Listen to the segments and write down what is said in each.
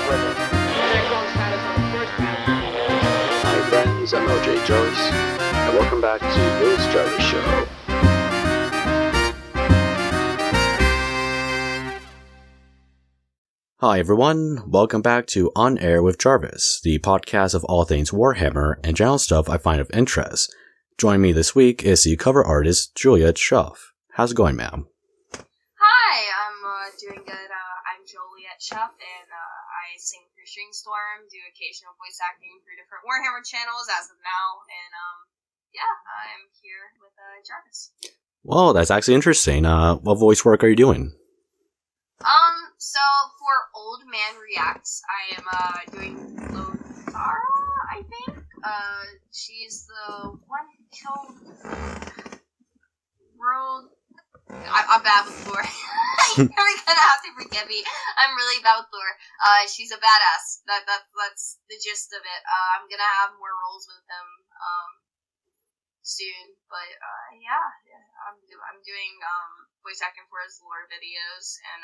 women. Their strong status on the first path. Hi friends, I'm LJ Jarvis, and welcome back to this Jarvis Show. Hi everyone, welcome back to On Air with Jarvis, the podcast of all things Warhammer and general stuff I find of interest. Joining me this week is the cover artist, Joliet Shuff. How's it going, ma'am? Hi, I'm doing good. I'm Joliet Shuff, and I sing for Stringstorm, do occasional voice acting for different Warhammer channels as of now, and I'm here with Jarvis. Well, that's actually interesting. What voice work are you doing? So for Old Man Reacts, I am doing Lotara, I think. She's the one who killed World. I'm bad with lore. You're gonna have to forgive me. I'm really bad with lore. She's a badass. That's the gist of it. I'm gonna have more roles with him soon, but I'm doing voice acting for his lore videos and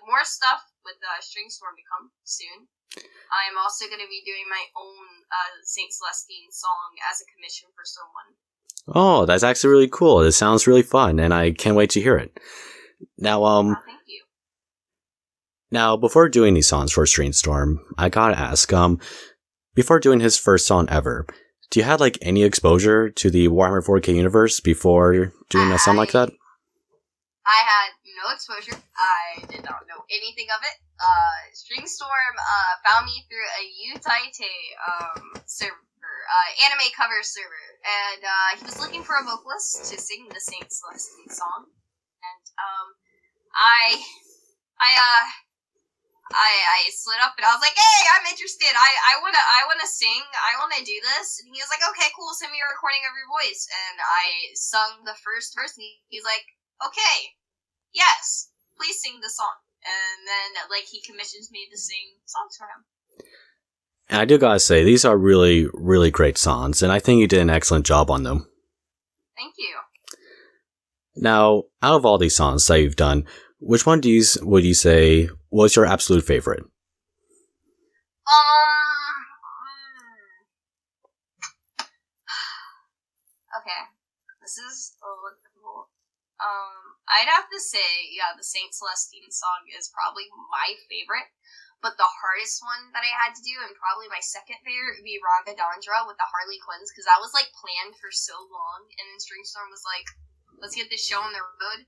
more stuff with Stringstorm to come soon. I'm also gonna be doing my own Saint Celestine song as a commission for someone. Oh, that's actually really cool. It sounds really fun, and I can't wait to hear it. Now, Thank you. Now, before doing these songs for Stringstorm, I gotta ask, before doing his first song ever, do you have, any exposure to the Warhammer 4K universe before doing a song like that? I had no exposure. I did not know anything of it. Stringstorm found me through a Utaite server. Anime cover server, and he was looking for a vocalist to sing the Saint Celestine song, and I slid up and I was like, hey, I'm interested. I wanna sing. I wanna do this. And he was like, okay, cool. Send me a recording of your voice. And I sung the first verse. And he's like, okay, yes, please sing the song. And then he commissions me to sing songs for him. And I do gotta say, these are really, really great songs, and I think you did an excellent job on them. Thank you. Now, out of all these songs that you've done, which one would you say was your absolute favorite? Okay. This is a little difficult. I'd have to say, the Saint Celestine song is probably my favorite. But the hardest one that I had to do, and probably my second favorite, would be Ranga Dandra with the Harley Quinns, because that was, planned for so long, and then Stringstorm was like, let's get this show on the road.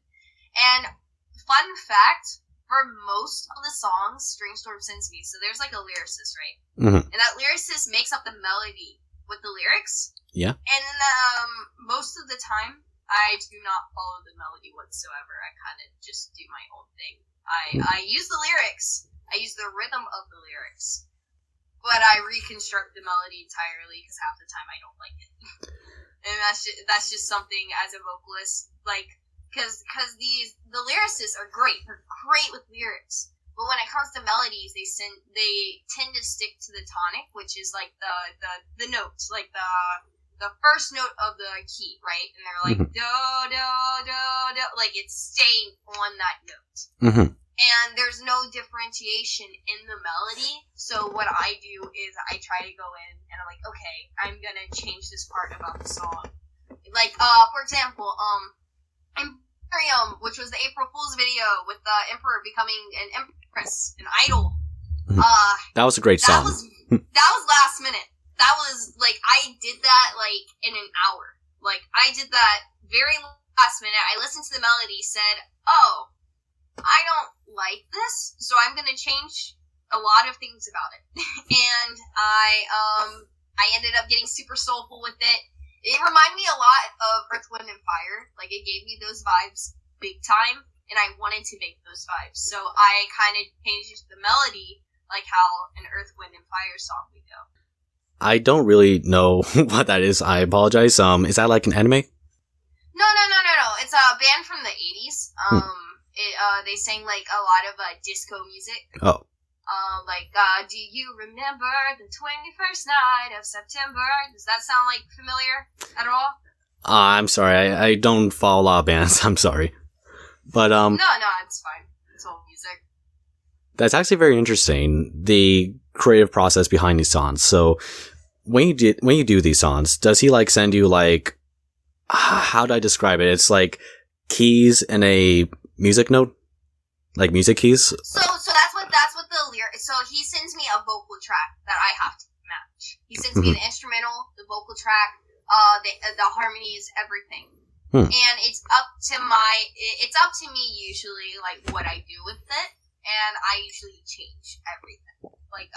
And, fun fact, for most of the songs Stringstorm sends me, so there's, a lyricist, right? Mm-hmm. And that lyricist makes up the melody with the lyrics. Yeah. And most of the time, I do not follow the melody whatsoever. I kind of just do my own thing. I use the lyrics. I use the rhythm of the lyrics, but I reconstruct the melody entirely because half the time I don't like it. And that's just something as a vocalist, because the lyricists are great. They're great with lyrics, but when it comes to melodies, they tend to stick to the tonic, which is the notes, the first note of the key, right? And they're like, do, do, do, do, it's staying on that note. Mm-hmm. And there's no differentiation in the melody, so what I do is I try to go in, and I'm like, okay, I'm gonna change this part about the song. For example, Imperium, which was the April Fool's video with the Emperor becoming an Empress, an idol. That was a great song. That was last minute. That was, I did that, in an hour. I did that very last minute. I listened to the melody, said, oh, I don't like this, so I'm gonna change a lot of things about it. And I ended up getting super soulful with it. It reminded me a lot of Earth, Wind, and Fire. It gave me those vibes big time, and I wanted to make those vibes. So I kind of changed the melody, like how an Earth, Wind, and Fire song would go. I don't really know what that is. I apologize. Is that an anime? No. It's a band from the 80s. They sang a lot of disco music. Oh. Do you remember the 21st night of September? Does that sound familiar at all? I'm sorry. I don't follow a lot of bands. I'm sorry. But No, it's fine. It's old music. That's actually very interesting, the creative process behind these songs. So when you do these songs, does he like send you like, how do I describe it? It's like keys and a music note, like music keys. So that's what the lyric. So he sends me a vocal track that I have to match. He sends me the instrumental, the vocal track, the harmonies, everything. And it's up to me usually, like what I do with it, and I usually change everything. Like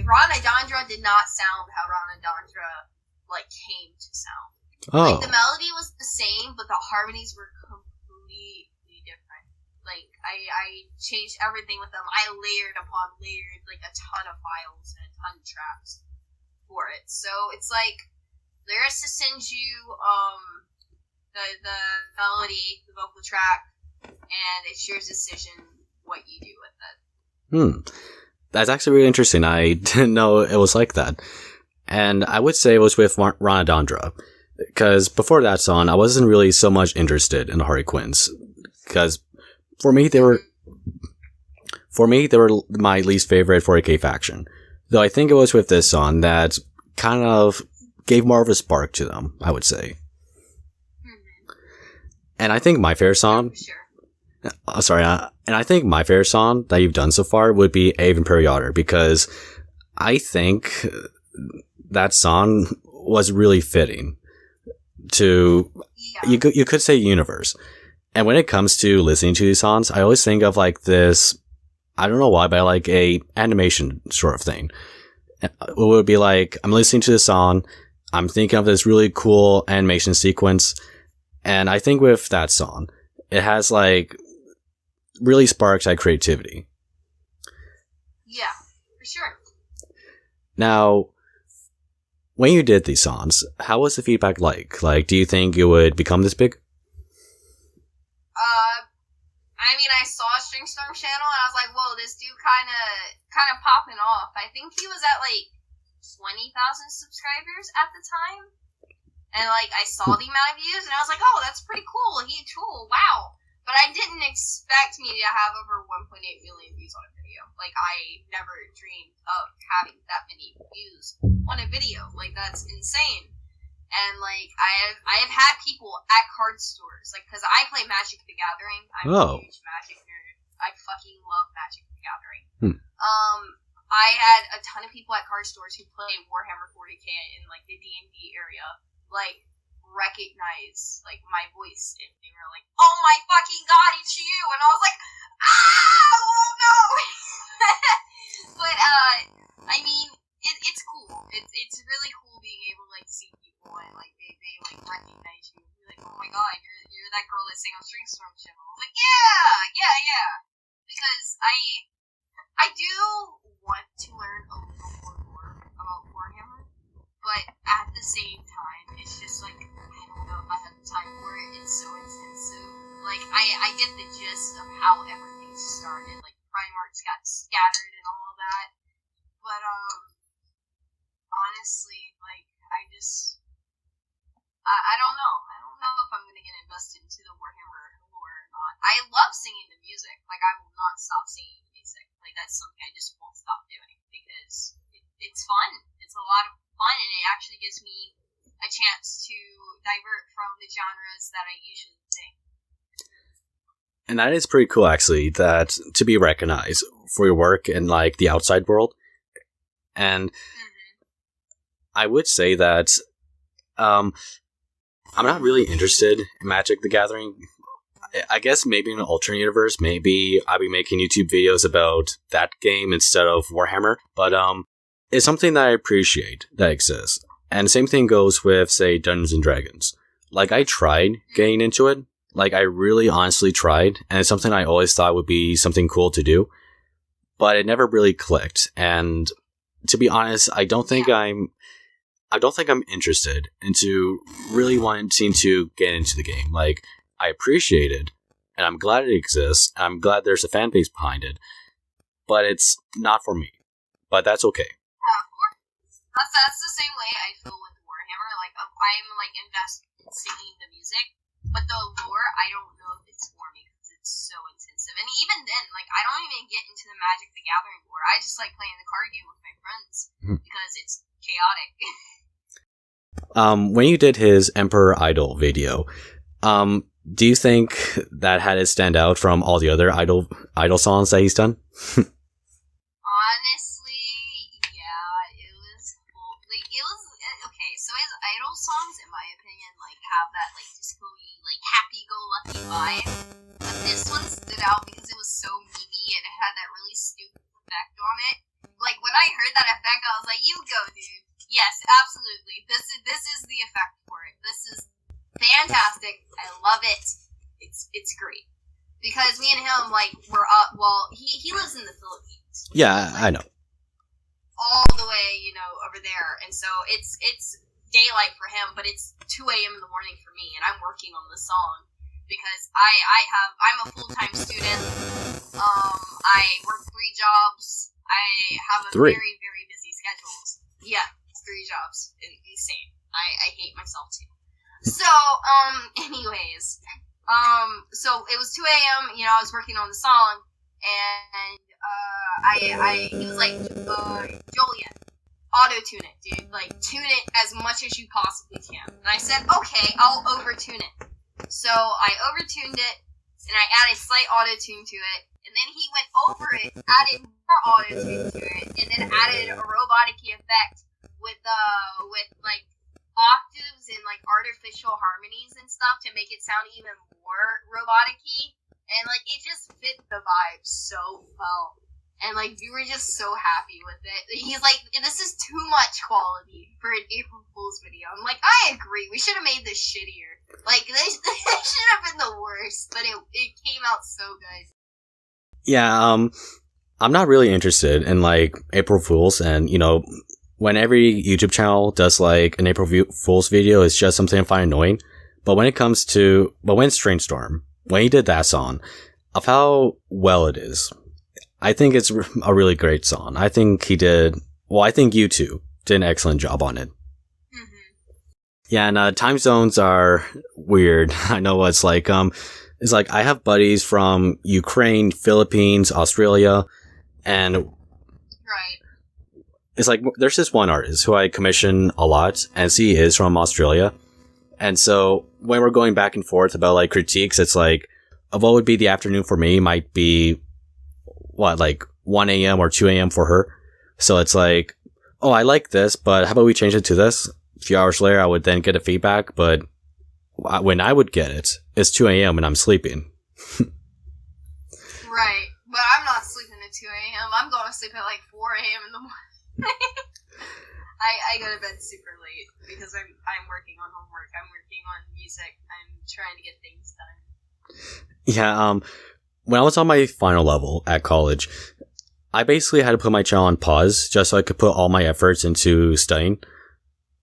Rana Dandra did not sound how Rana Dandra like came to sound. Like the melody was the same, but the harmonies were completely different. Like I changed everything with them. I layered upon layered like a ton of files and a ton of tracks for it. So it's like lyricist sends you the melody, the vocal track, and it's your decision what you do with it. That's actually really interesting. I didn't know it was like that. And I would say it was with Rana Dandra. Because before that song, I wasn't really so much interested in the Harley Quinns. Because for me, they were my least favorite 40k faction. Though I think it was with this song that kind of gave more of a spark to them, I would say. And I think my favorite song... and I think my favorite song that you've done so far would be Ave Imperator, because I think that song was really fitting to, you could say, universe. And when it comes to listening to these songs, I always think of like this, I don't know why, but like a animation sort of thing. It would be like, I'm listening to the song, I'm thinking of this really cool animation sequence, and I think with that song, it has like really sparks that creativity. Yeah, for sure. Now, when you did these songs, how was the feedback like? Like, do you think you would become this big? I mean, I saw Stringstorm channel and I was like, whoa, this dude kind of popping off. I think he was at like 20,000 subscribers at the time. And like, I saw the amount of views and I was like, oh, that's pretty cool. He's cool. Wow. But I didn't expect me to have over 1.8 million views on a video. Like, I never dreamed of having that many views on a video. Like, that's insane. And, like, I have had people at card stores, like, because I play Magic the Gathering. I'm a huge Magic nerd. I fucking love Magic the Gathering. I had a ton of people at card stores who play Warhammer 40k in, like, the D&D area, like, recognize like my voice, and they were like, oh my fucking god, it's you, and I was like, oh no. But I mean, it's cool. It's really cool being able to like see people and like they like recognize you. You're like, oh my god, you're that girl that sang on Stringstorm channel. I was like, yeah, because I do want to learn a little more about Warhammer, but at the same time, it's just like, I don't know if I have the time for it. It's so intensive. Like, I get the gist of how everything started. Like, Primarchs got scattered and all of that. But, honestly, like, I don't know. I don't know if I'm gonna get invested into the Warhammer lore or not. I love singing the music. Like, I will not stop singing the music. Like, that's something I just won't stop doing. Because it's fun. It's a lot of fun, and it actually gives me a chance to divert from the genres that I usually sing. And that is pretty cool, actually, that to be recognized for your work in like the outside world. And I would say that I'm not really interested in Magic the Gathering. I guess maybe in an alternate universe, maybe I'll be making YouTube videos about that game instead of Warhammer. But it's something that I appreciate that exists. And the same thing goes with, say, Dungeons and Dragons. Like, I tried getting into it. Like, I really honestly tried. And it's something I always thought would be something cool to do. But it never really clicked. And to be honest, I don't think I'm interested into really wanting to get into the game. Like, I appreciate it. And I'm glad it exists. And I'm glad there's a fan base behind it. But it's not for me. But that's okay. That's the same way I feel with Warhammer. Like, I'm like invested in singing the music, but the lore, I don't know if it's for me because so intensive. And even then, like, I don't even get into the Magic the Gathering lore. I just like playing the card game with my friends because it's chaotic. When you did his Emperor Idol video, do you think that had it stand out from all the other idol songs that he's done? Honestly, yeah, it was cool. Like, it was okay. So his idol songs, in my opinion, like have that like disco-y, like happy-go-lucky vibe. But this one stood out because it was so memey and it had that really stupid effect on it. Like when I heard that effect, I was like, "You go, dude." Yes, absolutely. This is the effect for it. This is fantastic. I love it. It's great. Because me and him, like, we're up. Well, he lives in the Philippines. Yeah, I know. All the way, over there, and so it's daylight for him, but it's 2 a.m. in the morning for me, and I'm working on the song because I'm a full-time student. I work 3 jobs. I have a very, very busy schedule. Yeah, it's 3 jobs. Insane. I hate myself too. So, anyways, so it was 2 a.m., I was working on the song, and, he was like, Joliet, auto-tune it, dude, like, tune it as much as you possibly can, and I said, okay, I'll over-tune it, so I over-tuned it, and I added slight auto-tune to it, and then he went over it, added more auto-tune to it, and then added a robotic-y effect with like, octaves and like artificial harmonies and stuff to make it sound even more robotic-y, and like it just fit the vibe so well, and like we were just so happy with it. He's like, this is too much quality for an April Fool's video. I'm like, I agree, we should have made this shittier, like they should have been the worst, but it came out so good. Yeah, I'm not really interested in like April Fools, and when every YouTube channel does like an April Fool's video, it's just something I find annoying. But when Stringstorm, when he did that song, of how well it is, I think it's a really great song. I think I think you two did an excellent job on it. Mm-hmm. Yeah, and time zones are weird. I know it's like I have buddies from Ukraine, Philippines, Australia, and right. It's like, there's this one artist who I commission a lot, and she is from Australia. And so when we're going back and forth about like critiques, it's like, what would be the afternoon for me might be, like 1 a.m. or 2 a.m. for her. So it's like, oh, I like this, but how about we change it to this? A few hours later, I would then get a feedback, but when I would get it, it's 2 a.m. and I'm sleeping. Right. But I'm not sleeping at 2 a.m. I'm going to sleep at like 4 a.m. in the morning. I go to bed super late because I'm working on homework. I'm working on music. I'm trying to get things done. Yeah, when I was on my final level at college, I basically had to put my channel on pause just so I could put all my efforts into studying.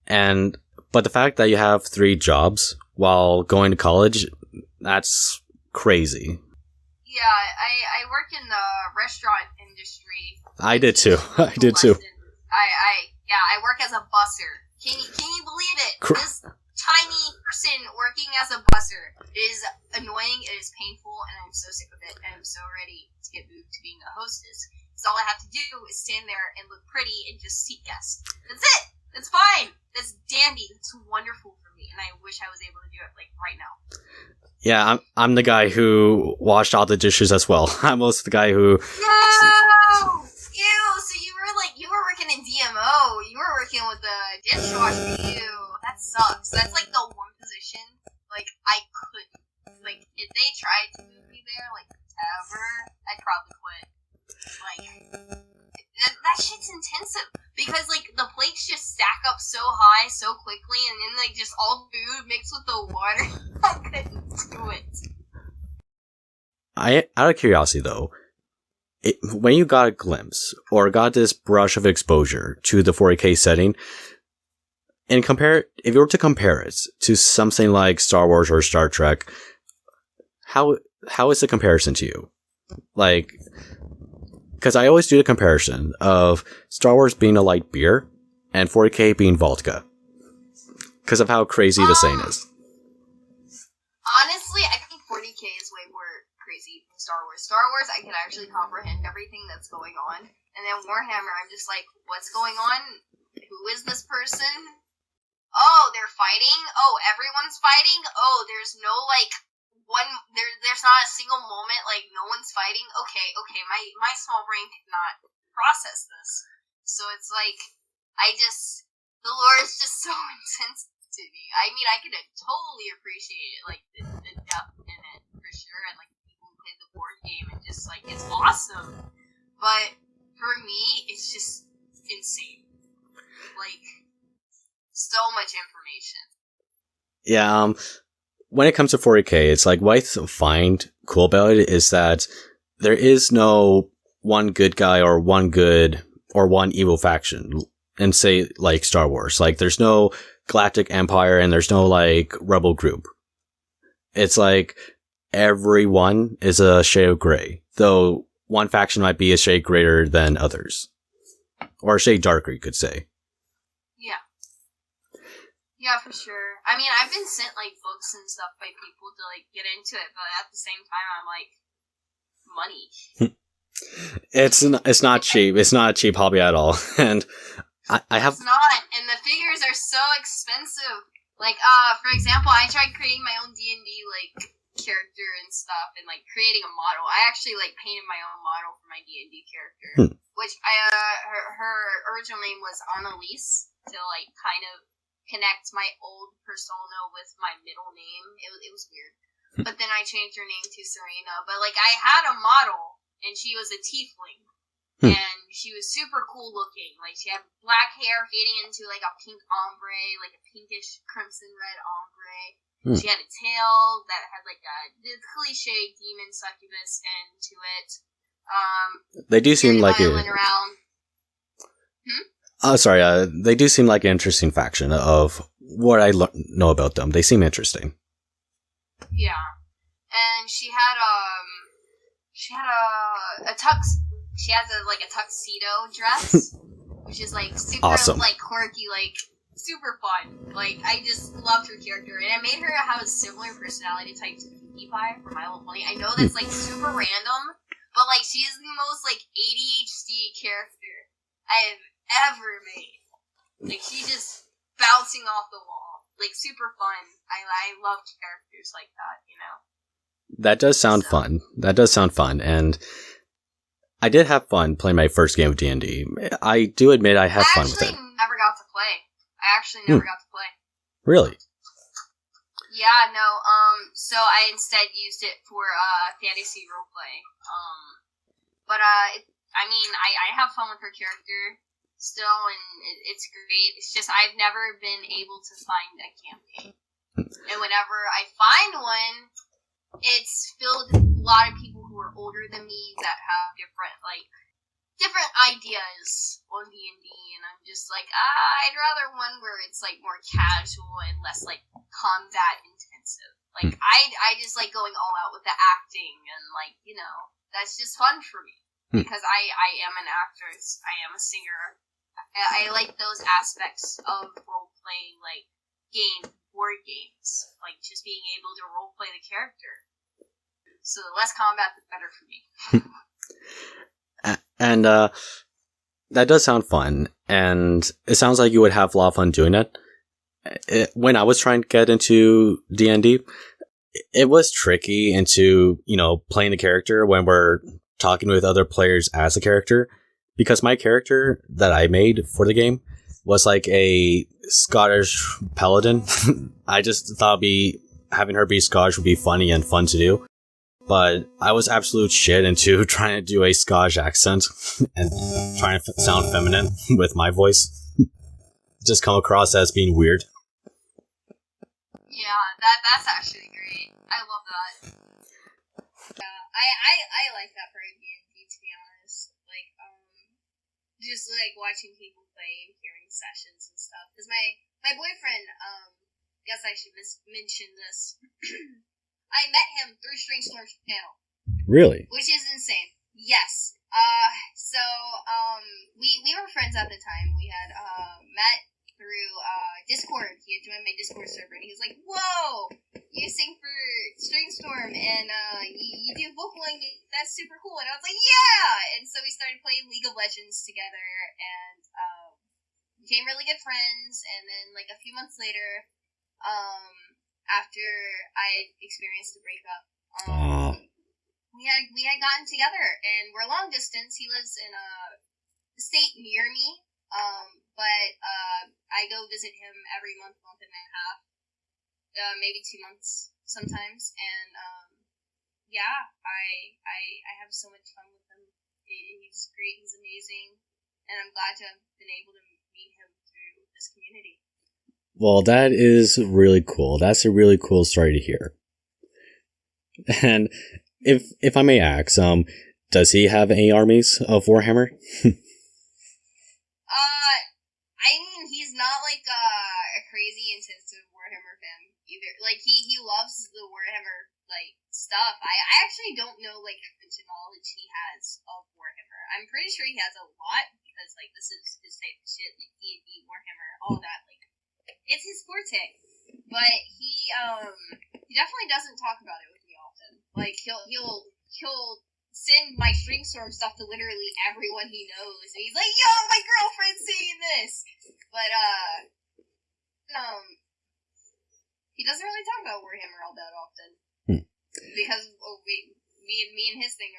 But the fact that you have 3 jobs while going to college, that's crazy. Yeah, I work in the restaurant industry. I did too. I work as a busser. Can you believe it? This tiny person working as a busser. It is annoying, it is painful, and I'm so sick of it, and I'm so ready to get moved to being a hostess. So all I have to do is stand there and look pretty and just seat guests. That's it! That's fine! That's dandy. It's wonderful for me, and I wish I was able to do it, like, right now. Yeah, I'm the guy who washed all the dishes as well. I'm also the guy who... No! Ew, so you were working in DMO. You were working with the dishwasher. Ew, that sucks. That's like the one position, like, I couldn't. Like, if they tried to move me there, like, ever, I'd probably quit. Like, that shit's intensive. Because, like, the plates just stack up so high so quickly, and then, like, just all food mixed with the water. I couldn't do it. Out of curiosity, though, when you got a glimpse or got this brush of exposure to the 4K setting, and if you were to compare it to something like Star Wars or Star Trek, how is the comparison to you? Like, because I always do the comparison of Star Wars being a light beer and 4K being vodka, because of how crazy the saying is. Honestly, I think 40K is way more crazy Star Wars. Star Wars, I can actually comprehend everything that's going on. And then Warhammer, I'm just like, what's going on? Who is this person? Oh, they're fighting? Oh, everyone's fighting? Oh, there's no, like, there's not a single moment, like, no one's fighting? Okay, my small brain cannot process this. So it's like, the lore is just so intense to me. I mean, I could totally appreciate it, like, the depth in it, for sure, and, like, people who play the board game, and just, like, it's awesome. But, for me, it's just insane. Like, so much information. Yeah, when it comes to 40K, it's like what I find cool about it is that there is no one good guy or one good or one evil faction. And say like Star Wars, like there's no Galactic Empire and there's no like rebel group. It's like everyone is a shade of gray, though one faction might be a shade greater than others, or a shade darker, you could say. Yeah, for sure. I mean, I've been sent, like, books and stuff by people to, like, get into it, but at the same time, I'm like, money. It's not cheap. It's not a cheap hobby at all. And I have... It's not, and the figures are so expensive. Like, for example, I tried creating my own D&D, like, character and stuff, and, like, creating a model. I actually, like, painted my own model for my D&D character, which her original name was Annalise, to, like, kind of connect my old persona with my middle name. It was weird. But then I changed her name to Serena. But, like, I had a model, and she was a tiefling. And she was super cool looking. Like, she had black hair fading into, like, a pink ombre, like a pinkish crimson red ombre. She had a tail that had, like, the cliche demon succubus end to it. They do seem like it. Around. Oh, sorry. They do seem like an interesting faction of what I know about them. They seem interesting. Yeah, and she had a tux. She has a tuxedo dress, which is like super awesome, like quirky, like super fun. Like I just loved her character, and I made her have a similar personality type to Pinkie Pie from My Little Pony. I know that's like super random, but like she is the most like ADHD character I have ever made. Like she just bouncing off the wall, like super fun. I loved characters like that, you know. That does sound fun. That does sound fun, and I did have fun playing my first game of D&D. I do admit I had fun with it. I actually never got to play. Really? Yeah, no. So I instead used it for fantasy roleplay. I have fun with her character still, and it's great. It's just I've never been able to find a campaign, and whenever I find one, it's filled with a lot of people who are older than me that have different ideas on D&D, and I'm just like, I'd rather one where it's like more casual and less like combat intensive. Like I just like going all out with the acting, and like, you know, that's just fun for me because I am an actress, I am a singer. I like those aspects of role playing, like board games, like just being able to role play the character. So the less combat, the better for me. And that does sound fun, and it sounds like you would have a lot of fun doing it. When I was trying to get into D&D, it was tricky into, you know, playing the character when we're talking with other players as a character, because my character that I made for the game was like a Scottish paladin. I just thought having her be Scottish would be funny and fun to do. But I was absolute shit into trying to do a Scottish accent and trying to sound feminine with my voice. Just come across as being weird. Yeah, that's actually great. I love that. Yeah, I like that for D&D, to be honest. Like, just like watching people play and hearing sessions and stuff. Because my boyfriend, guess I should mention this. I met him through Stringstorm's channel. Really? Which is insane. Yes. We were friends at the time. We had met through Discord. He had joined my Discord server, and he was like, "Whoa, you sing for Stringstorm, and you do vocal super cool. And I was like, yeah! And so we started playing League of Legends together, and became really good friends. And then, like, a few months later, after I experienced a breakup, we had gotten together, and we're long distance. He lives in a state near me, but I go visit him every month and a half, maybe 2 months sometimes, and yeah, I have so much fun with him. He's great. He's amazing, and I'm glad to have been able to meet him through this community. Well, that is really cool. That's a really cool story to hear. And if I may ask, does he have any armies of Warhammer? I mean, he's not like a crazy intensive Warhammer fan either. Like he loves the Warhammer like stuff. I actually don't know like how much knowledge he has of Warhammer. I'm pretty sure he has a lot because like this is his type of shit, like D&D, Warhammer, all that. Like it's his forte. But he definitely doesn't talk about it with me often. Like he'll send my Stringstorm stuff to literally everyone he knows, and he's like, "Yo, my girlfriend's saying this," but he doesn't really talk about Warhammer all that often because me and his thing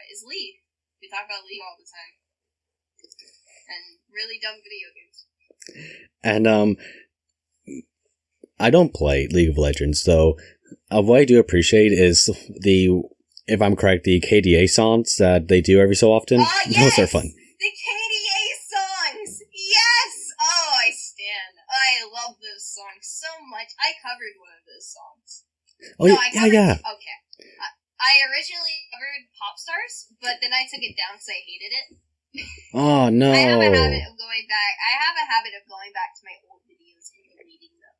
is League. We talk about League all the time and really dumb video games. And I don't play League of Legends, though. What I do appreciate is if I'm correct, the KDA songs that they do every so often. Yes! Those are fun. The KDA songs! Yes! Oh, I stand. I love those songs so much. I covered one of those songs. Oh, no, yeah. Okay. I originally covered Pop Stars, but then I took it down because I hated it. Oh, no. I have a habit of going back to my old videos and deleting them.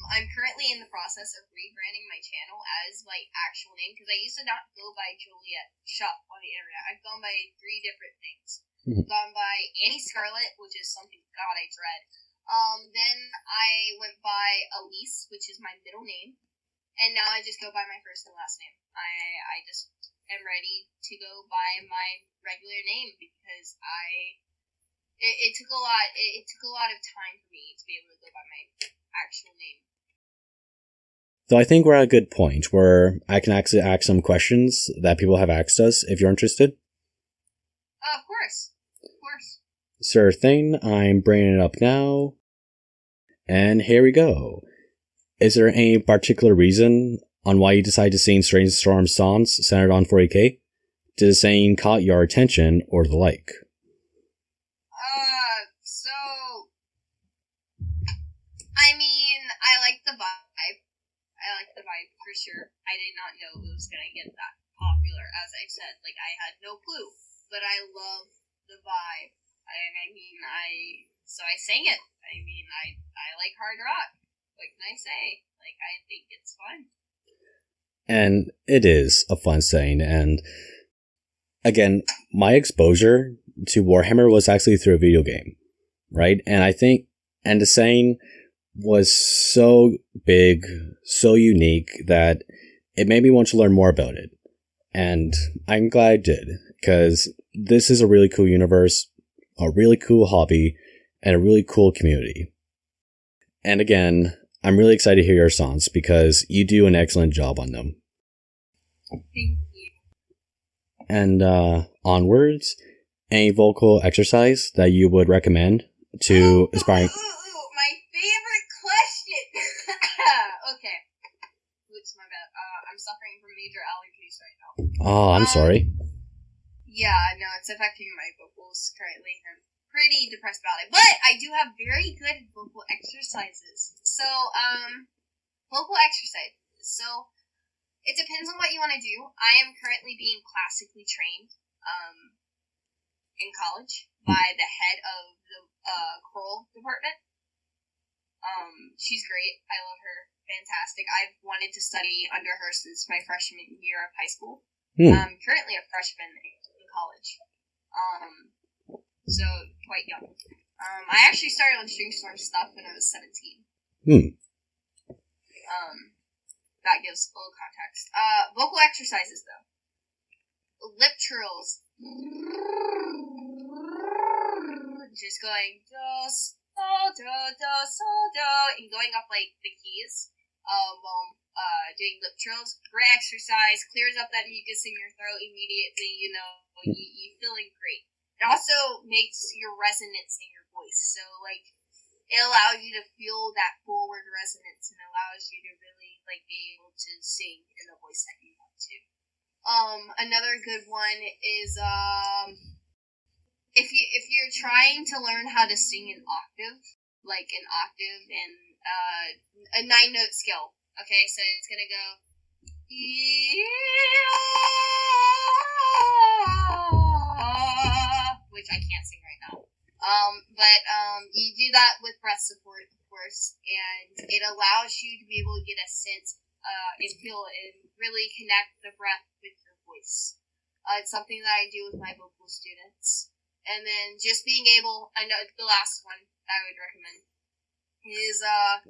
I'm currently in the process of rebranding my channel as my actual name, because I used to not go by Joliet Shuff on the internet. I've gone by 3 different things. I've gone by Annie Scarlet, which is something, God, I dread. Then I went by Elise, which is my middle name, and now I just go by my first and last name. I just am ready to go by my regular name because it took a lot of time for me to be able to go by my actual name. So I think we're at a good point where I can actually ask some questions that people have asked us, if you're interested. Of course. Sure thing. I'm bringing it up now. And here we go. Is there any particular reason on why you decided to sing Stringstorm songs centered on 40k? Did the saying caught your attention or the like? So I mean, I like the vibe. For sure. I did not know it was gonna get that popular, as I said. Like, I had no clue. But I love the vibe. So I sang it. I mean, I like hard rock. What can I say? Like, I think it's fun. And it is a fun saying, and again, my exposure to Warhammer was actually through a video game, right? And I think, and the saying was so big, so unique, that it made me want to learn more about it. And I'm glad I did, because this is a really cool universe, a really cool hobby, and a really cool community. And again, I'm really excited to hear your songs, because you do an excellent job on them. Thank you. And onwards, any vocal exercise that you would recommend to aspiring... My favorite question! Okay. Oops, my bad. I'm suffering from major allergies right now. Oh, I'm sorry. Yeah, no, it's affecting my vocals currently. I'm pretty depressed about it. But I do have very good vocal exercises. So, vocal exercise. So, it depends on what you want to do. I am currently being classically trained in college by the head of the choral department. She's great. I love her. Fantastic. I've wanted to study under her since my freshman year of high school. I'm currently a freshman in college. So quite young. I actually started on Stringstorm stuff when I was 17. That gives full context. Vocal exercises, though. lip trills. Just going do, so, do, do, so, do, and going up like the keys. Doing lip trills. Great exercise. Clears up that mucus in your throat immediately. You know, you're feeling great. It also makes your resonance in your voice. So like, it allows you to feel that forward resonance and allows you to really like be able to sing in the voice that you want to. Another good one is if you're trying to learn how to sing an octave, like an octave and a 9-note scale. Okay, so it's gonna go, which I can't sing right now. But you do that with breath support, of course, and it allows you to be able to get a sense, and feel and really connect the breath with your voice. It's something that I do with my vocal students. And then just being able, I know the last one that I would recommend is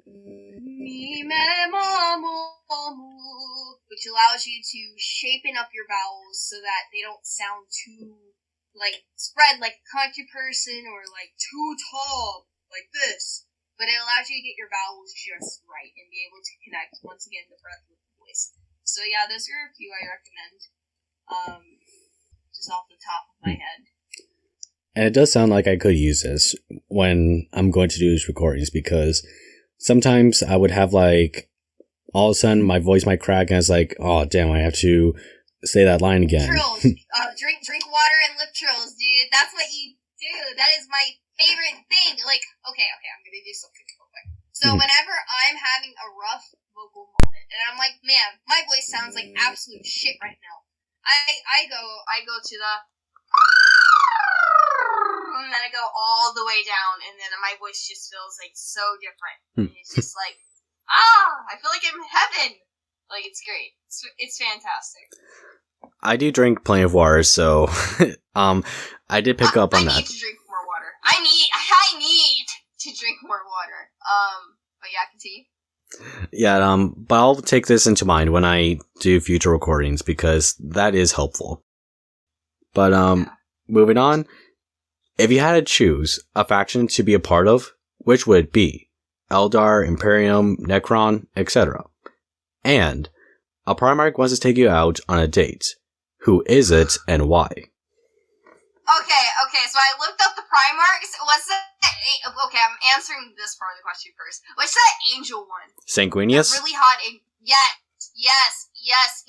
mi me ma mo mu, which allows you to shapen up your vowels so that they don't sound too like spread like a country person or like too tall like this. But it allows you to get your vowels just right and be able to connect once again the breath with the voice. So yeah, those are a few I recommend. Just off the top of my head. And it does sound like I could use this when I'm going to do these recordings, because sometimes I would have like, all of a sudden my voice might crack and it's like, oh damn, I have to say that line again. Trills. Drink water and lip trills, dude. That's what you do. That is my favorite thing. Like, okay, I'm gonna do something real quick. So whenever I'm having a rough vocal moment, and I'm like, man, my voice sounds like absolute shit right now. I go to the, and then I go all the way down, and then my voice just feels like so different. And it's just like, I feel like I'm in heaven. Like, it's great. It's fantastic. I do drink plenty of water, so I did pick up on that. I need to drink more water. I need to drink more water. But yeah, continue. Yeah, but I'll take this into mind when I do future recordings, because that is helpful. But moving on, if you had to choose a faction to be a part of, which would it be? Eldar, Imperium, Necron, etc. And a Primarch wants to take you out on a date. Who is it and why? Okay, so I looked up the Primarchs. What's that? Okay, I'm answering this part of the question first. What's that angel one? Sanguinius? Really hot. Yes,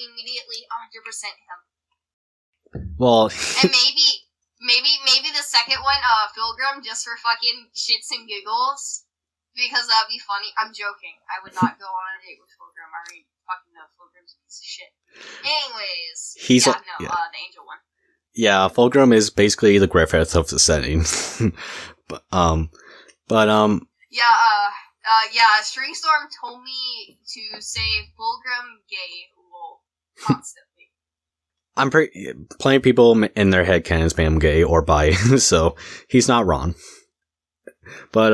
immediately, 100% him. Well, and maybe the second one, Pilgrim, just for fucking shits and giggles, because that'd be funny. I'm joking. I would not go on a date with Pilgrim. I already fucking know Pilgrim's a piece of shit. Anyways, the angel one. Yeah, Fulgrim is basically the Griffith of the setting. Stringstorm told me to say Fulgrim gay lol constantly. Plenty of people in their head can spam gay or bi, so he's not wrong. But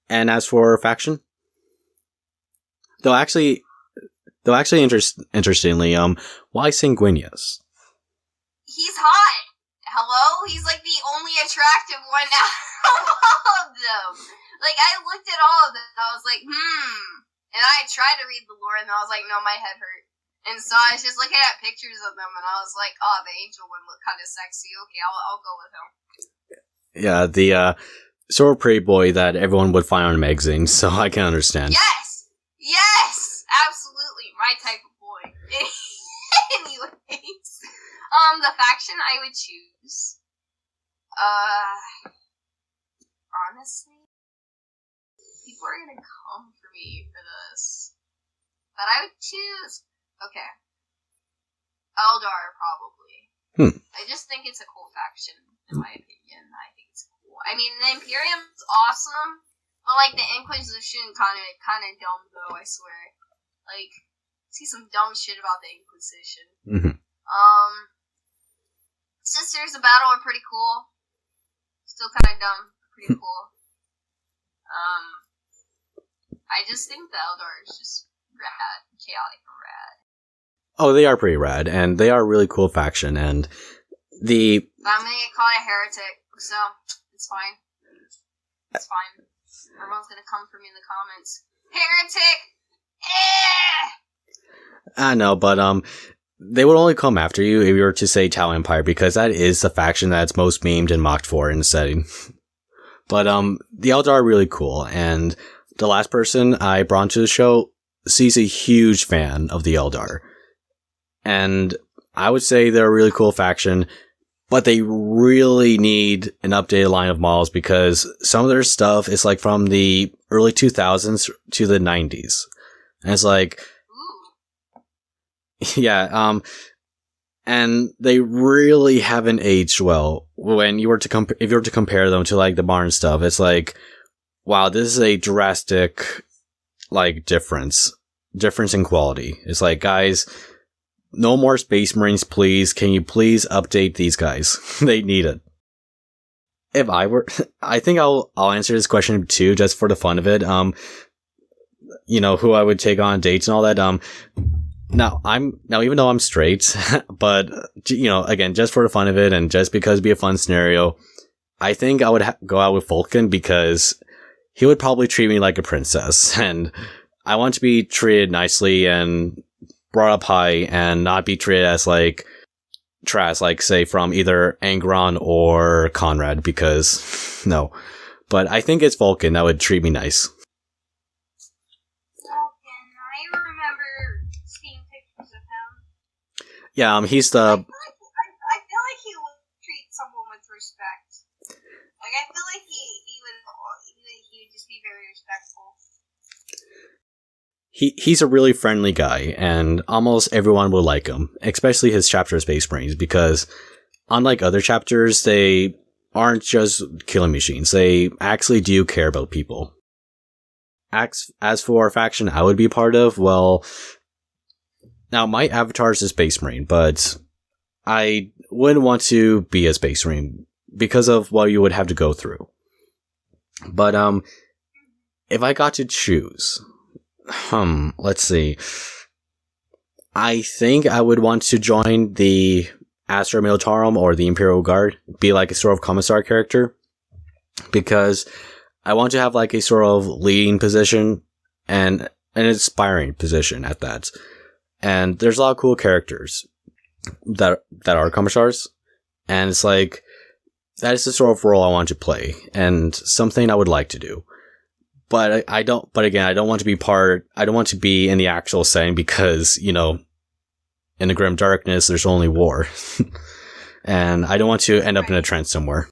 and as for faction, though actually interestingly, why Sanguinius? He's hot. Hello? He's like the only attractive one out of all of them. Like, I looked at all of them and I was like, And I tried to read the lore and I was like, no, my head hurt. And so I was just looking at pictures of them and I was like, oh, the angel one looked kind of sexy. Okay, I'll go with him. Yeah, the sort of pretty boy that everyone would find on magazines, so I can understand. Yes! Absolutely. My type of boy. Anyways. The faction I would choose. Honestly, people are gonna come for me for this. But I would choose. Okay. Eldar, probably. I just think it's a cool faction, in my opinion. I think it's cool. I mean, the Imperium's awesome, but, like, the Inquisition kind of dumb, though, I swear. Like, see some dumb shit about the Inquisition. Sisters of Battle are pretty cool. Still kind of dumb, pretty cool. I just think the Eldar is just rad, chaotic and rad. Oh, they are pretty rad, and they are a really cool faction, and the... I'm gonna get called a heretic, so it's fine. It's fine. Everyone's gonna come for me in the comments. Heretic! I know, but they would only come after you if you were to say Tau Empire, because that is the faction that's most memed and mocked for in the setting. But the Eldar are really cool, and the last person I brought to the show sees a huge fan of the Eldar. And I would say they're a really cool faction, but they really need an updated line of models because some of their stuff is like from the early 2000s to the 90s. And it's like, yeah, and they really haven't aged well. When you were to if you were to compare them to like the modern stuff, it's like, wow, this is a drastic, like, difference in quality. It's like, guys, no more Space Marines, please. Can you please update these guys? They need it. If I were, I think I'll answer this question too, just for the fun of it. You know, who I would take on dates and all that. Now even though I'm straight, but you know, again, just for the fun of it and just because it'd be a fun scenario, I think I would go out with Vulcan because he would probably treat me like a princess, and I want to be treated nicely and brought up high and not be treated as like trash, like say from either Angron or Conrad, because no. But I think it's Vulcan that would treat me nice. Yeah, he's the... I feel like he would treat someone with respect. Like, I feel like he would just be very respectful. He's a really friendly guy, and almost everyone will like him, especially his chapter of Space Marines, because unlike other chapters, they aren't just killing machines. They actually do care about people. As for a faction I would be part of, well... Now, my avatar is a Space Marine, but I wouldn't want to be a Space Marine because of what you would have to go through. But, if I got to choose, let's see. I think I would want to join the Astra Militarum or the Imperial Guard, be like a sort of commissar character, because I want to have like a sort of leading position and an inspiring position at that. And there's a lot of cool characters that are commissars, and it's like, that is the sort of role I want to play, and something I would like to do. But I don't want to be in the actual setting because, you know, in the grim darkness, there's only war. And I don't want to end up in a trance somewhere.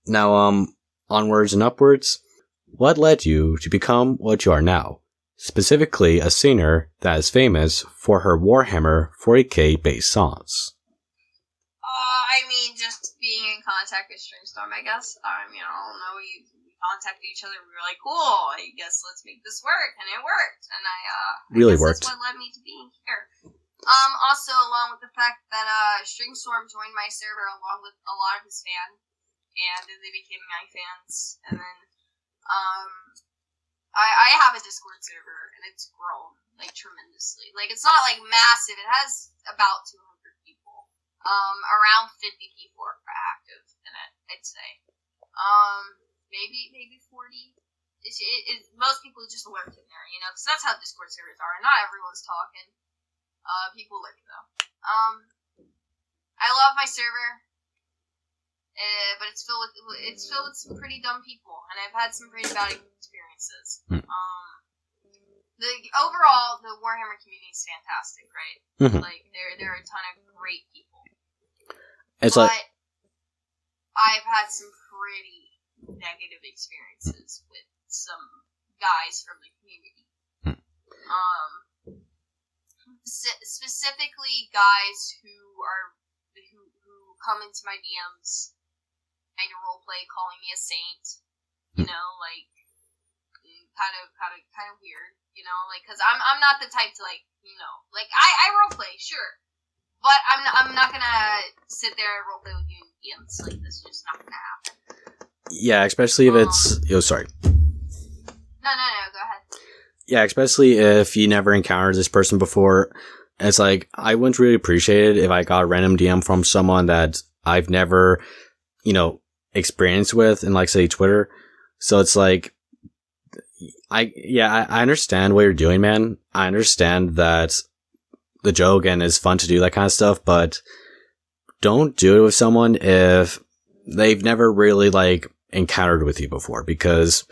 Now, onwards and upwards, what led you to become what you are now? Specifically, a singer that is famous for her Warhammer 40k based songs. I mean, just being in contact with Stringstorm, I guess. I don't know, we contacted each other, we were like, cool, I guess let's make this work, and it worked, and I guess worked. That's what led me to being here. Also, along with the fact that, Stringstorm joined my server along with a lot of his fans, and then they became my fans, and then, I have a Discord server, and it's grown, like, tremendously. Like, it's not, like, massive. It has about 200 people. Around 50 people are active in it, I'd say. Maybe 40. Most people just lurk in there, you know, because that's how Discord servers are. Not everyone's talking. People lurk, though. I love my server. But it's filled with some pretty dumb people, and I've had some pretty bad experiences. Overall, the Warhammer community is fantastic, right? Mm-hmm. Like, there are a ton of great people. But I've had some pretty negative experiences with some guys from the community. Specifically guys who come into my DMs and roleplay calling me a saint, you know, like, kind of weird, you know, like, because I'm not the type to, like, you know, like, I roleplay, sure, but I'm not gonna sit there and roleplay with you in DMs, like, this is just not gonna happen. Yeah, especially if it's... Oh, sorry. No, go ahead. Yeah, especially if you never encountered this person before. it's like, I wouldn't really appreciate it if I got a random DM from someone that I've never, experienced with in, like, say, Twitter. So it's like, I understand what you're doing, man. I understand that the joke and it's fun to do that kind of stuff, but don't do it with someone if they've never really, like, encountered with you before, because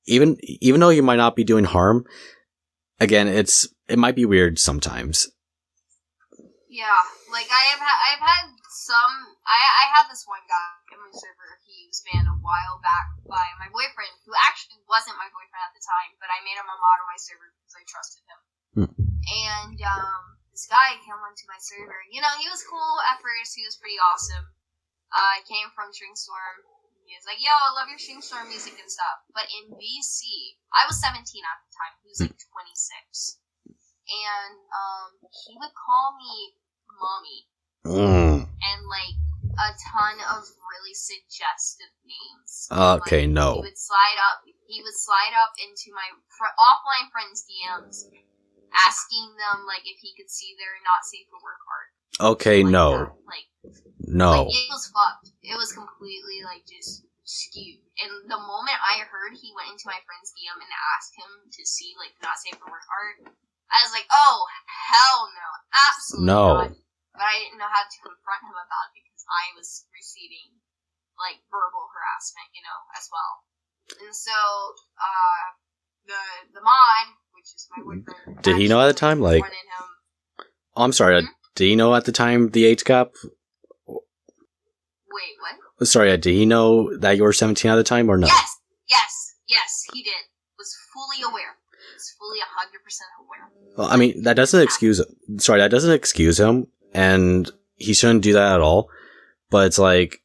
even though you might not be doing harm, again, it might be weird sometimes. Yeah, like I've had some. I had this one guy in my server. He was banned a while back by my boyfriend, who actually wasn't my boyfriend at the time, but I made him a mod on my server because I trusted him. And this guy came onto my server. He was cool at first. He was pretty awesome. I came from Stringstorm. He was like, yo, I love your Stringstorm music and stuff. But in BC, I was 17 at the time. He was like 26. And he would call me mommy. And like a ton of really suggestive names. Okay, like, no. He would slide up into my offline friends' DMs, asking them like if he could see their not safe for work art. Okay, like no. That. No. Like, it was fucked. It was completely, like, just skewed. And the moment I heard he went into my friend's DM and asked him to see, like, not safe for work art, I was like, oh, hell no. Absolutely not. But I didn't know how to confront him about it because I was receiving, like, verbal harassment, as well. And so, the mod, which is my boyfriend... Did he know at the time, like... I'm sorry, did he know at the time the age gap? Wait, what? Sorry, did he know that you were 17 at the time, or no? Yes, he did. Was fully aware. Was fully 100% aware. Well, I mean, that doesn't excuse him, and he shouldn't do that at all. But it's like,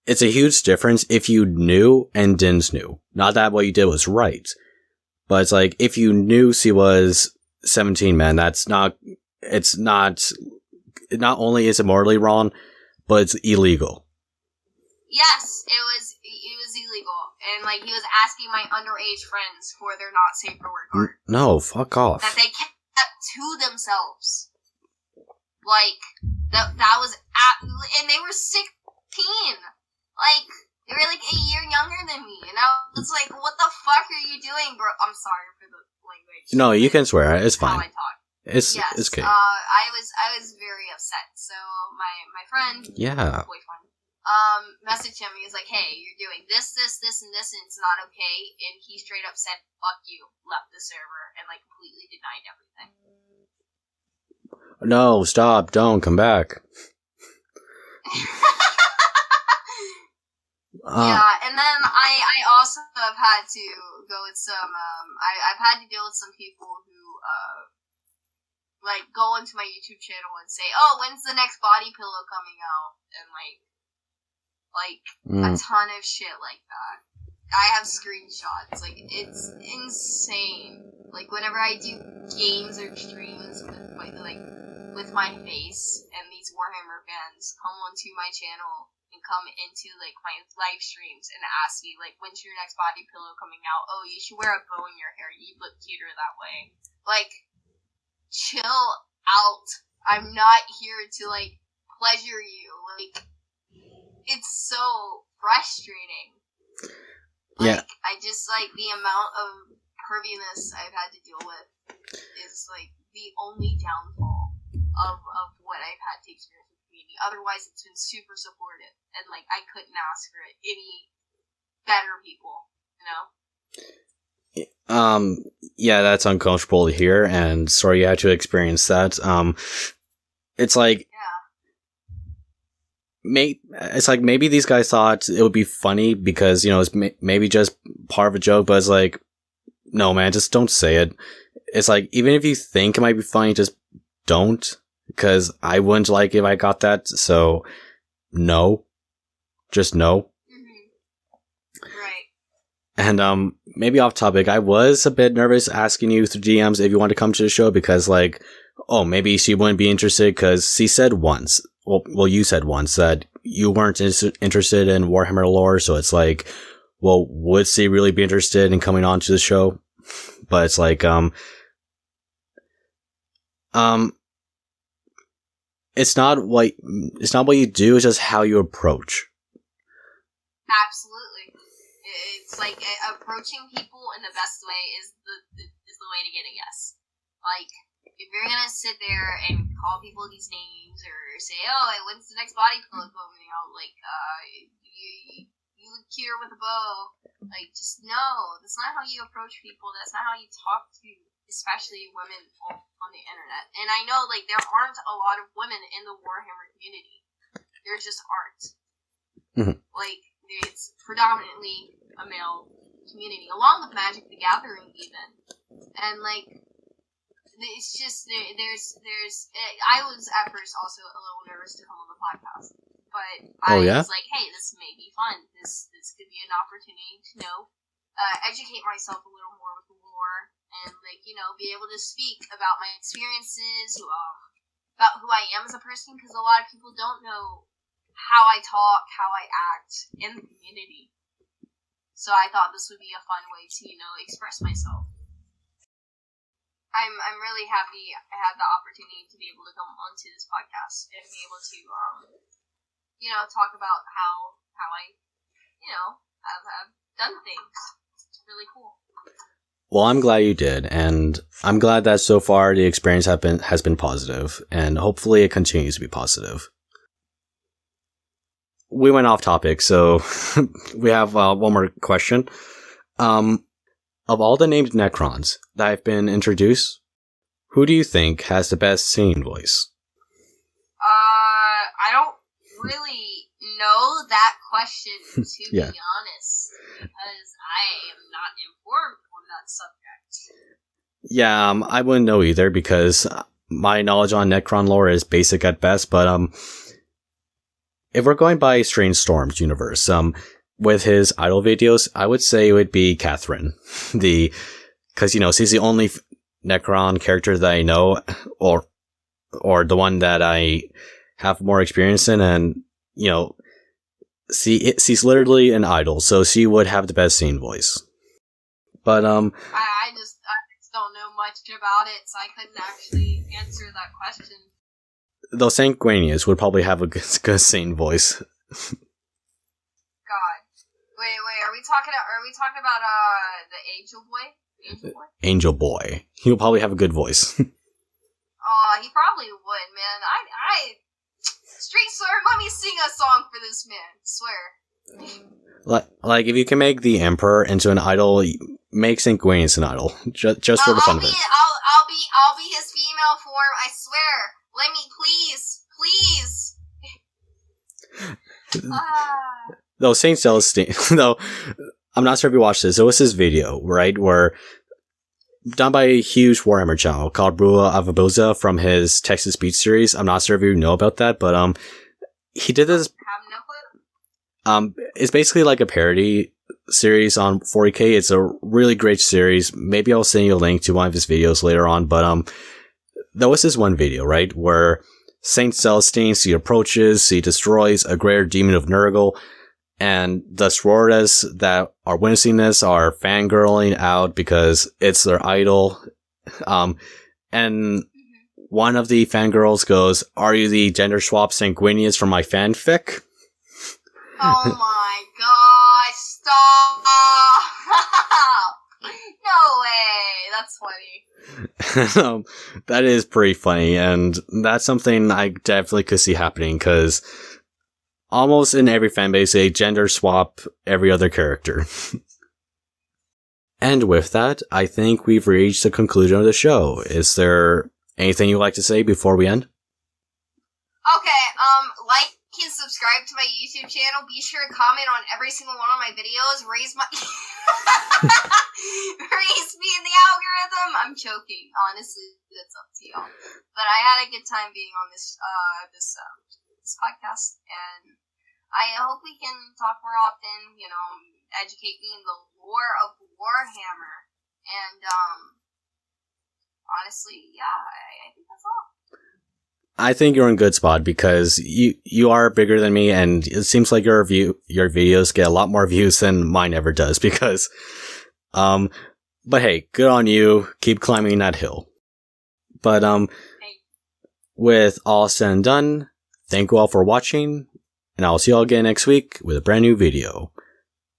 it's a huge difference if you knew and didn't know. Not that what you did was right, but it's like, if you knew she was 17, man, not only is it morally wrong, but it's illegal. Yes, it was illegal. And, like, he was asking my underage friends for their not safe for work art. No, fuck off. That they kept to themselves. Like, that was and they were 16. Like, they were, like, a year younger than me. And I was like, what the fuck are you doing, bro? I'm sorry for the language. No, you can swear. It's fine. How I talk. It's okay. I was very upset. So my friend, boyfriend, messaged him. He was like, "Hey, you're doing this, and this, and it's not okay." And he straight up said, "Fuck you," left the server, and like completely denied everything. No, stop! Don't come back. Yeah, and then I also have had to go with some. I've had to deal with some people who like go into my YouTube channel and say, "Oh, when's the next body pillow coming out?" And a ton of shit like that. I have screenshots. Like, it's insane. Like, whenever I do games or streams with my face, and these Warhammer fans come onto my channel and come into like my live streams and ask me like, "When's your next body pillow coming out? Oh, you should wear a bow in your hair. You look cuter that way." Like, chill out. I'm not here to, like, pleasure you. Like, it's so frustrating. Like, I just, like, the amount of perviness I've had to deal with is, like, the only downfall of what I've had to experience with the community. Otherwise, it's been super supportive. And, like, I couldn't ask for any better people, Yeah, that's uncomfortable to hear, and sorry you had to experience that. It's like, it's like maybe these guys thought it would be funny because, it's maybe just part of a joke, but it's like, no, man, just don't say it. It's like, even if you think it might be funny, just don't, because I wouldn't like if I got that, so no. Just no. And maybe off topic, I was a bit nervous asking you through DMs if you want to come to the show because, like, oh, maybe she wouldn't be interested because she said once, well, you said once that you weren't interested in Warhammer lore, so it's like, well, would she really be interested in coming on to the show? But it's like, it's not what you do, it's just how you approach. Absolutely. It's like approaching people in the best way is the way to get a yes. Like, if you're gonna sit there and call people these names or say, "Oh, when's the next body pillow coming out?" Like, you look cuter with a bow. Like, just no, that's not how you approach people. That's not how you talk to, especially women on the internet. And I know, like, there aren't a lot of women in the Warhammer community. There just aren't. Mm-hmm. Like, it's predominantly a male community, along with Magic the Gathering, even. And, like, it's just, there's I was at first also a little nervous to come on the podcast, but I was like, hey, this may be fun. This could be an opportunity to educate myself a little more with the lore, and, like, be able to speak about my experiences, about who I am as a person, because a lot of people don't know how I talk, how I act in the community. So I thought this would be a fun way to, express myself. I'm really happy I had the opportunity to be able to come onto this podcast and be able to, talk about how I, have done things. It's really cool. Well, I'm glad you did, and I'm glad that so far the experience has been positive, and hopefully it continues to be positive. We went off topic, so we have one more question. Of all the named Necrons that have been introduced, who do you think has the best singing voice? I don't really know that question, to be honest, because I am not informed on that subject. Yeah, I wouldn't know either, because my knowledge on Necron lore is basic at best, but if we're going by Stringstorm's universe, with his idol videos, I would say it would be Catherine. Because, she's the only Necron character that I know, or the one that I have more experience in, and, she's literally an idol, so she would have the best singing voice. But, I just don't know much about it, so I couldn't actually answer that question. Though Sanguinius would probably have a good singing voice. Wait, are we talking about the Angel Boy? Angel Boy. He'll probably have a good voice. He probably would, man. Stringstorm, let me sing a song for this man. Swear. Like if you can make the Emperor into an idol, make Sanguinius an idol. Just for the fun of it. I'll be his female form, I swear. Let me, please. Though Saint Celestine, though, I'm not sure if you watched this. It was this video, right, where done by a huge Warhammer channel called Brua Avaboza from his Texas Beach series. I'm not sure if you know about that, but he did this. It's basically like a parody series on 40K. It's a really great series. Maybe I'll send you a link to one of his videos later on. But there was this one video, right, where Saint Celestine, she approaches, she destroys a greater demon of Nurgle. And the sororitas that are witnessing this are fangirling out because it's their idol. And one of the fangirls goes, "Are you the gender swap Sanguinius from my fanfic?" Oh my gosh, stop! No way, that's funny. That is pretty funny, and that's something I definitely could see happening, because almost in every fanbase, they gender swap every other character. And with that, I think we've reached the conclusion of the show. Is there anything you'd like to say before we end? Okay, like and subscribe to my YouTube channel. Be sure to comment on every single one of my videos. Raise me in the algorithm. I'm joking. Honestly, that's up to y'all. But I had a good time being on this podcast, and I hope we can talk more often, educate me in the lore of Warhammer, and, honestly, yeah, I think that's all. I think you're in a good spot, because you are bigger than me, and it seems like your videos get a lot more views than mine ever does, because, but hey, good on you, keep climbing that hill. But Hey, with all said and done, thank you all for watching, and I'll see you all again next week with a brand new video.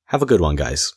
Have a good one, guys.